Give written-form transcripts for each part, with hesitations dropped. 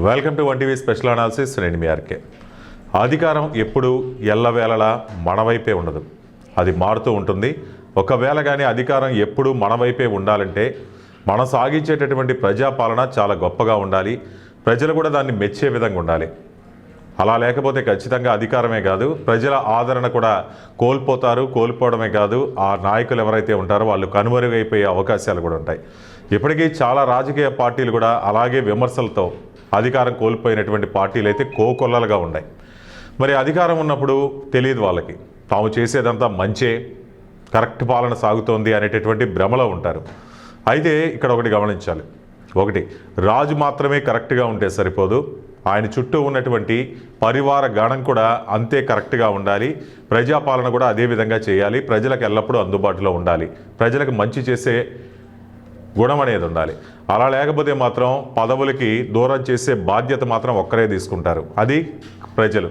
Welcome to 1TV special analysis. నేను మీ RK. అధికారం ఎప్పుడు ఎల్లవేళలా మన వైపే ఉండదు, అది మారుతూ ఉంటుంది. ఒకవేళ కానీ అధికారం ఎప్పుడు మన వైపే ఉండాలంటే మనం సాగించేటటువంటి ప్రజాపాలన చాలా గొప్పగా ఉండాలి, ప్రజలు కూడా దాన్ని మెచ్చే విధంగా ఉండాలి. అలా లేకపోతే ఖచ్చితంగా అధికారమే కాదు, ప్రజల ఆదరణ కూడా కోల్పోవడమే కాదు, ఆ నాయకులు ఎవరైతే ఉంటారో వాళ్ళు కనుమరుగైపోయే అవకాశాలు కూడా ఉంటాయి. ఇప్పటికీ చాలా రాజకీయ పార్టీలు కూడా అలాగే విమర్శలతో అధికారం కోల్పోయినటువంటి పార్టీలు అయితే కోకొల్లలుగా ఉన్నాయి. మరి అధికారం ఉన్నప్పుడు తెలియదు వాళ్ళకి, తాము చేసేదంతా మంచే, కరెక్ట్ పాలన సాగుతోంది అనేటటువంటి భ్రమలో ఉంటారు. అయితే ఇక్కడ ఒకటి గమనించాలి. ఒకటి, రాజు మాత్రమే కరెక్ట్గా ఉంటే సరిపోదు, ఆయన చుట్టూ ఉన్నటువంటి పరివార గణం కూడా అంతే కరెక్ట్గా ఉండాలి. ప్రజాపాలన కూడా అదే విధంగా చేయాలి, ప్రజలకు ఎల్లప్పుడూ అందుబాటులో ఉండాలి, ప్రజలకు మంచి చేసే గుణం అనేది ఉండాలి. అలా లేకపోతే మాత్రం పదవులకి దూరం చేసే బాధ్యత మాత్రం ఒక్కరే తీసుకుంటారు, అది ప్రజలు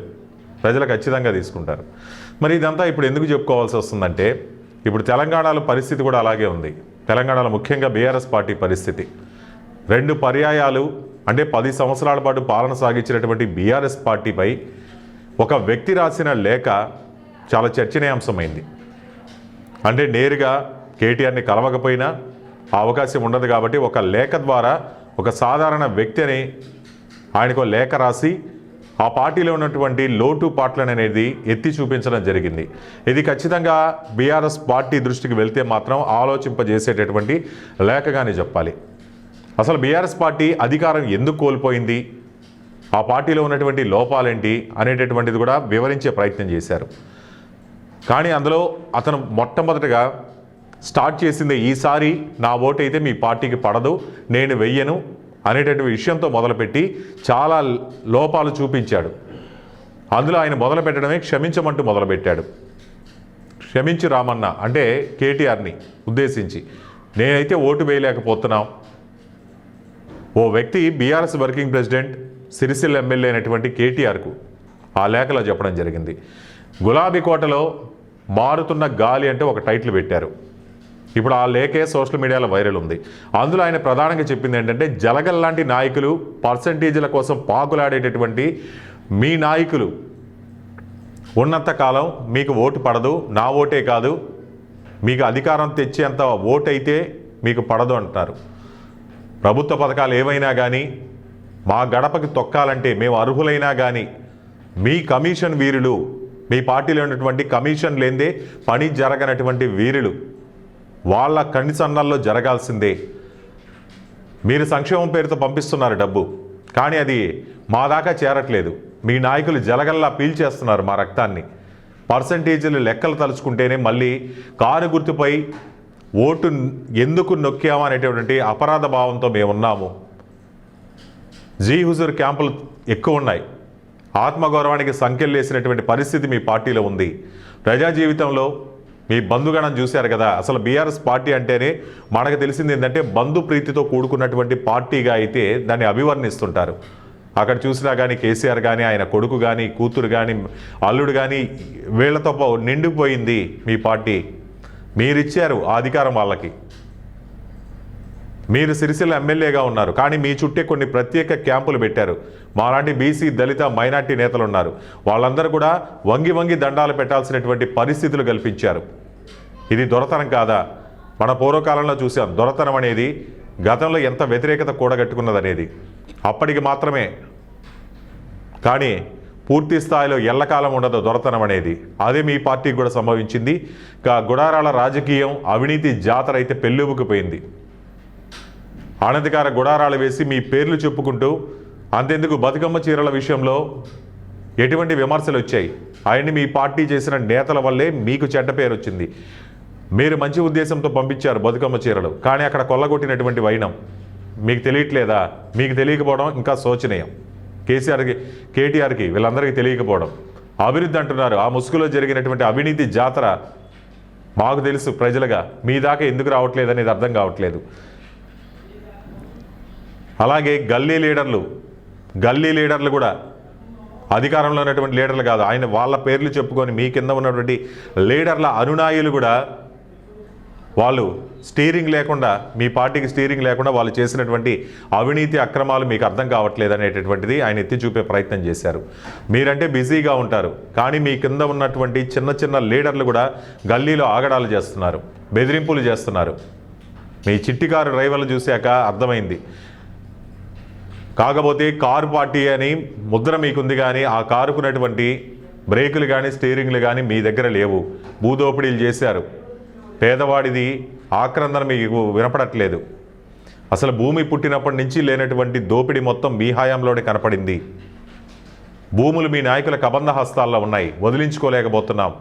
ఖచ్చితంగా తీసుకుంటారు. మరి ఇదంతా ఇప్పుడు ఎందుకు చెప్పుకోవాల్సి వస్తుందంటే, ఇప్పుడు తెలంగాణలో పరిస్థితి కూడా అలాగే ఉంది. తెలంగాణలో ముఖ్యంగా బీఆర్ఎస్ పార్టీ పరిస్థితి 2 పర్యాయాలు అంటే 10 సంవత్సరాల పాటు పాలన సాగించినటువంటి బీఆర్ఎస్ పార్టీపై ఒక వ్యక్తి రాసిన లేఖ చాలా చర్చనీయాంశమైంది. అంటే నేరుగా కేటీఆర్ని కలవకపోయినా ఆ అవకాశం ఉండదు కాబట్టి ఒక లేఖ ద్వారా ఒక సాధారణ వ్యక్తిని ఆయనకు లేఖ రాసి ఆ పార్టీలో ఉన్నటువంటి లోటుపాట్లను అనేది ఎత్తి చూపించడం జరిగింది. ఇది ఖచ్చితంగా బీఆర్ఎస్ పార్టీ దృష్టికి వెళ్తే మాత్రం ఆలోచింపజేసేటటువంటి లేఖగానే చెప్పాలి. అసలు బీఆర్ఎస్ పార్టీ అధికారం ఎందుకు కోల్పోయింది, ఆ పార్టీలో ఉన్నటువంటి లోపాలేంటి అనేటటువంటిది కూడా వివరించే ప్రయత్నం చేశారు. కానీ అందులో అతను మొట్టమొదటిగా స్టార్ట్ చేసింది, ఈసారి నా ఓటు అయితే మీ పార్టీకి పడదు, నేను వెయ్యను అనేటటువంటి విషయంతో మొదలుపెట్టి చాలా లోపాలు చూపించాడు. అందులో ఆయన మొదలుపెట్టడమే క్షమించమంటూ మొదలుపెట్టాడు. క్షమించి రామన్న అంటే కేటీఆర్ని ఉద్దేశించి, నేనైతే ఓటు వేయలేకపోతున్నాం. ఓ వ్యక్తి BRS working president Sircilla MLA అయినటువంటి కేటీఆర్కు ఆ లేఖలో చెప్పడం జరిగింది. గులాబీ కోటలో మారుతున్న గాలి అంటే ఒక టైటిల్ పెట్టారు. ఇప్పుడు ఆ లేఖే సోషల్ మీడియాలో వైరల్ ఉంది. అందులో ఆయన ప్రధానంగా చెప్పింది ఏంటంటే, జలగల్లాంటి నాయకులు, పర్సంటేజీల కోసం పాకులాడేటటువంటి మీ నాయకులు ఉన్నంతకాలం మీకు ఓటు పడదు, నా ఓటే కాదు, మీకు అధికారం తెచ్చేంత ఓటు అయితే మీకు పడదు అంటారు. ప్రభుత్వ పథకాలు ఏవైనా కానీ మా గడపకి తొక్కాలంటే మేము అర్హులైనా కానీ మీ కమిషన్ వీరులు, మీ పార్టీలో ఉన్నటువంటి కమిషన్ లేదే పని జరగనటువంటి వీరులు, వాళ్ళ కన్నిసన్నల్లో జరగాల్సిందే. మీరు సంక్షేమం పేరుతో పంపిస్తున్నారు డబ్బు, కానీ అది మా దాకా చేరట్లేదు. మీ నాయకులు జలగల్లా పీల్చేస్తున్నారు మా రక్తాన్ని. పర్సంటేజీలు లెక్కలు తలుచుకుంటేనే మళ్ళీ కారు గుర్తుపై ఓటు ఎందుకు నొక్కాము అనేటటువంటి అపరాధ భావంతో మేమున్నాము. జీ హుజూర్ క్యాంపులు ఎక్కువ ఉన్నాయి, ఆత్మగౌరవానికి సంఖ్యలేసినటువంటి పరిస్థితి మీ పార్టీలో ఉంది. ప్రజా జీవితంలో మీ బంధుగణం చూశారు కదా. అసలు బీఆర్ఎస్ పార్టీ అంటేనే మనకు తెలిసింది ఏంటంటే బంధు ప్రీతితో కూడుకున్నటువంటి పార్టీగా అయితే దాన్ని అభివర్ణిస్తుంటారు. అక్కడ చూసినా కానీ కేసీఆర్ కానీ, ఆయన కొడుకు కానీ, కూతురు కానీ, అల్లుడు కానీ, వీళ్లతో నిండిపోయింది మీ పార్టీ. మీరిచ్చారు ఆ అధికారం వాళ్ళకి. మీరు సిరిసిల్ల ఎమ్మెల్యేగా ఉన్నారు, కానీ మీ చుట్టే కొన్ని ప్రత్యేక క్యాంపులు పెట్టారు. మాలాంటి బీసీ, దళిత, మైనార్టీ నేతలు ఉన్నారు, వాళ్ళందరూ కూడా వంగి దండాలు పెట్టాల్సినటువంటి పరిస్థితులు కల్పించారు. ఇది దొరతనం కాదా? మన పూర్వకాలంలో చూసాం దొరతనం అనేది గతంలో ఎంత వ్యతిరేకత కూడగట్టుకున్నదనేది. అప్పటికి మాత్రమే, కానీ పూర్తి స్థాయిలో ఎల్లకాలం ఉండదు దొరతనం అనేది. అదే మీ పార్టీకి కూడా సంభవించింది. గుడారాల రాజకీయం, అవినీతి జాతర అయితే పెళ్ళుబుకుపోయింది. అనధికార గుడారాలు వేసి మీ పేర్లు చెప్పుకుంటూ, అంతెందుకు బతుకమ్మ చీరల విషయంలో ఎటువంటి విమర్శలు వచ్చాయి, అవన్నీ మీ పార్టీ చేసిన నేతల వల్లే మీకు చెడ్డ పేరు వచ్చింది. మీరు మంచి ఉద్దేశంతో పంపించారు బతుకమ్మ చీరలు, కానీ అక్కడ కొల్లగొట్టినటువంటి వైనం మీకు తెలియట్లేదా? మీకు తెలియకపోవడం ఇంకా శోచనీయం. కేటీఆర్కి వీళ్ళందరికీ తెలియకపోవడం. అభివృద్ధి అంటున్నారు, ఆ ముసుగులో జరిగినటువంటి అవినీతి జాతర మాకు తెలుసు ప్రజలుగా, మీ దాకా ఎందుకు రావట్లేదు అనేది అర్థం కావట్లేదు. అలాగే గల్లీ లీడర్లు కూడా అధికారంలో ఉన్నటువంటి లీడర్లు కాదు, ఆయన వాళ్ళ పేర్లు చెప్పుకొని మీ కింద ఉన్నటువంటి లీడర్ల అనునాయులు కూడా వాళ్ళు స్టీరింగ్ లేకుండా, మీ పార్టీకి స్టీరింగ్ లేకుండా వాళ్ళు చేసినటువంటి అవినీతి అక్రమాలు మీకు అర్థం కావట్లేదు అనేటటువంటిది ఆయన ఎత్తి చూపే ప్రయత్నం చేశారు. మీరంటే బిజీగా ఉంటారు, కానీ మీ కింద ఉన్నటువంటి చిన్న చిన్న లీడర్లు కూడా గల్లీలో ఆగడాలు చేస్తున్నారు, బెదిరింపులు చేస్తున్నారు. మీ చిట్టి కారు డ్రైవర్లు చూశాక అర్థమైంది. కాకపోతే కారు పార్టీ అని ముద్ర మీకుంది, కానీ ఆ కారుకున్నటువంటి బ్రేకులు కానీ స్టీరింగ్లు కానీ మీ దగ్గర లేవు. భూదోపిడీలు చేశారు. పేదవాడిది ఆక్రందన మీకు వినపడట్లేదు. అసలు భూమి పుట్టినప్పటి నుంచి లేనటువంటి దోపిడీ మొత్తం మీ హయాంలోనే కనపడింది. భూములు మీ నాయకుల కబంధ హస్తాల్లో ఉన్నాయి, వదిలించుకోలేకపోతున్నాం.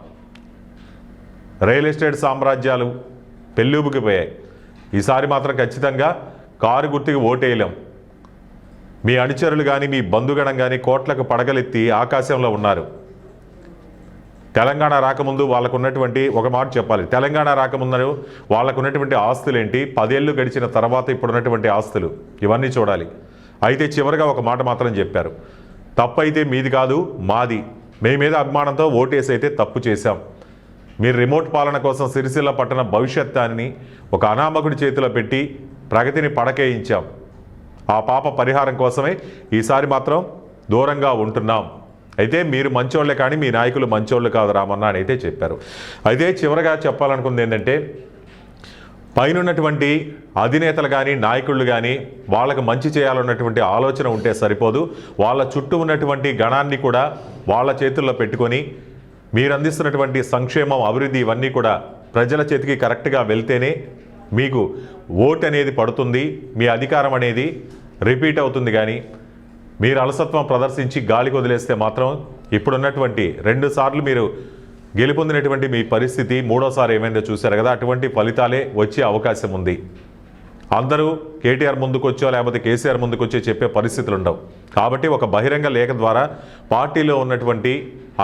Real estate సామ్రాజ్యాలు పెళ్ళూపుకిపోయాయి. ఈసారి మాత్రం ఖచ్చితంగా కారు గుర్తుకి ఓటేయలేం. మీ అనుచరులు కానీ మీ బంధుగణం కానీ కోట్లకు పడగలెత్తి ఆకాశంలో ఉన్నారు. తెలంగాణ రాకముందు వాళ్ళకున్నటువంటి, ఒక మాట చెప్పాలి, తెలంగాణ రాకముందు వాళ్ళకున్నటువంటి ఆస్తులు ఏంటి, 10 ఏళ్ళు గడిచిన తర్వాత ఇప్పుడున్నటువంటి ఆస్తులు, ఇవన్నీ చూడాలి. అయితే చివరిగా ఒక మాట మాత్రం చెప్పారు, తప్పు అయితే మీది కాదు మాది, మీ మీద అభిమానంతో ఓటేసి అయితే తప్పు చేశాం. మీరు రిమోట్ పాలన కోసం సిరిసిల్ల పట్టణ భవిష్యత్తుని ఒక అనామకుడి చేతిలో పెట్టి ప్రగతిని పడకేయించాం. ఆ పాప పరిహారం కోసమే ఈసారి మాత్రం దూరంగా ఉంటున్నాం. అయితే మీరు మంచోళ్ళే, కానీ మీ నాయకులు మంచోళ్ళు కాదు రామన్న అని అయితే చెప్పారు. అయితే చివరగా చెప్పాలనుకుంది ఏంటంటే, పైనున్నటువంటి అధినేతలు కానీ నాయకుళ్ళు కానీ వాళ్ళకు మంచి చేయాలన్నటువంటి ఆలోచన ఉంటే సరిపోదు. వాళ్ళ చుట్టూ ఉన్నటువంటి గణాన్ని కూడా వాళ్ళ చేతుల్లో పెట్టుకొని మీరు అందిస్తున్నటువంటి సంక్షేమం, అభివృద్ధి ఇవన్నీ కూడా ప్రజల చేతికి కరెక్ట్గా వెళ్తేనే మీకు ఓటు అనేది పడుతుంది, మీ అధికారం అనేది రిపీట్ అవుతుంది. కానీ మీరు అలసత్వం ప్రదర్శించి గాలికి వదిలేస్తే మాత్రం ఇప్పుడున్నటువంటి 2 సార్లు మీరు గెలుపొందినటువంటి మీ పరిస్థితి 3వ సారి ఏమైందో చూశారు కదా, అటువంటి ఫలితాలే వచ్చే అవకాశం ఉంది. అందరూ కేటీఆర్ ముందుకొచ్చో లేకపోతే కేసీఆర్ ముందుకొచ్చో చెప్పే పరిస్థితులు ఉండవు. కాబట్టి ఒక బహిరంగ లేఖ ద్వారా పార్టీలో ఉన్నటువంటి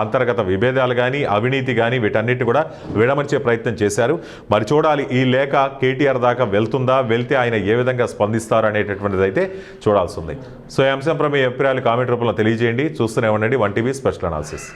అంతర్గత విభేదాలు కానీ అవినీతి కానీ వీటన్నిటి కూడా విడమర్చే ప్రయత్నం చేశారు. మరి చూడాలి ఈ లేఖ కేటీఆర్ దాకా వెళ్తుందా, వెళ్తే ఆయన ఏ విధంగా స్పందిస్తారు అనేటటువంటిది అయితే చూడాల్సి ఉంది. సో ఈ అంశంపై మీ అభిప్రాయాలు కామెంట్ రూపంలో తెలియజేయండి. చూస్తూనే ఉండండి 1TV స్పెషల్ అనాలిసిస్.